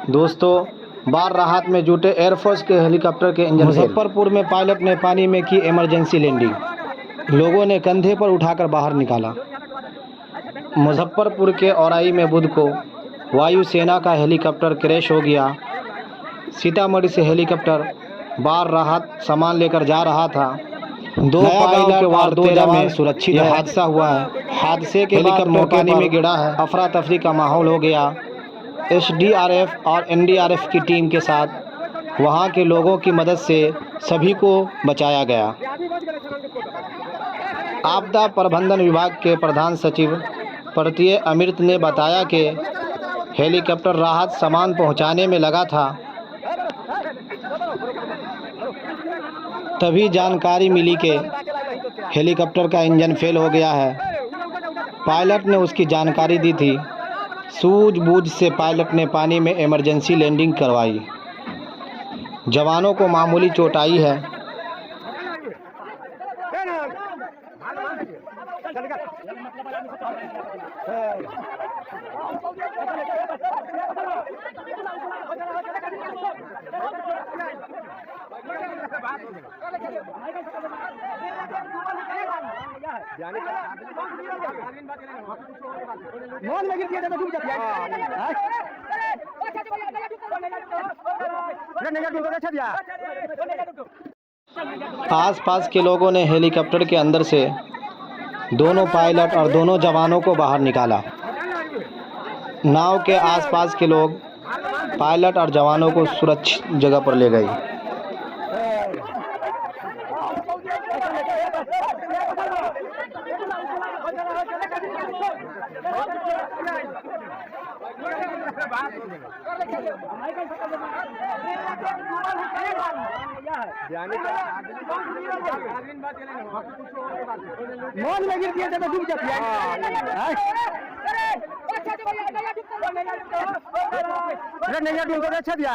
दोस्तों, बाढ़ राहत में जुटे एयरफोर्स के हेलीकॉप्टर के इंजन फेल। मुजफ्फरपुर में पायलट ने पानी में की इमरजेंसी लैंडिंग, लोगों ने कंधे पर उठाकर बाहर निकाला। मुजफ्फरपुर के औराई में बुध को वायुसेना का हेलीकॉप्टर क्रैश हो गया। सीतामढ़ी से हेलीकॉप्टर बाढ़ राहत सामान लेकर जा रहा था। दो पायलट के वार 2 जवान सुरक्षित है। हादसा हुआ है। हादसे के बाद पानी में गिरा है। अफरा तफरी का माहौल हो गया। एसडीआरएफ और एनडीआरएफ की टीम के साथ वहां के लोगों की मदद से सभी को बचाया गया। आपदा प्रबंधन विभाग के प्रधान सचिव प्रत्यय अमृत ने बताया कि हेलीकॉप्टर राहत सामान पहुंचाने में लगा था, तभी जानकारी मिली कि हेलीकॉप्टर का इंजन फेल हो गया है। पायलट ने उसकी जानकारी दी थी। सूझबूझ से पायलट ने पानी में इमरजेंसी लैंडिंग करवाई। जवानों को मामूली चोट आई है। आसपास के लोगों ने हेलीकॉप्टर के अंदर से दोनों पायलट और दोनों जवानों को बाहर निकाला। नाव के आसपास के लोग पायलट और जवानों को सुरक्षित जगह पर ले गए। अच्छा दिया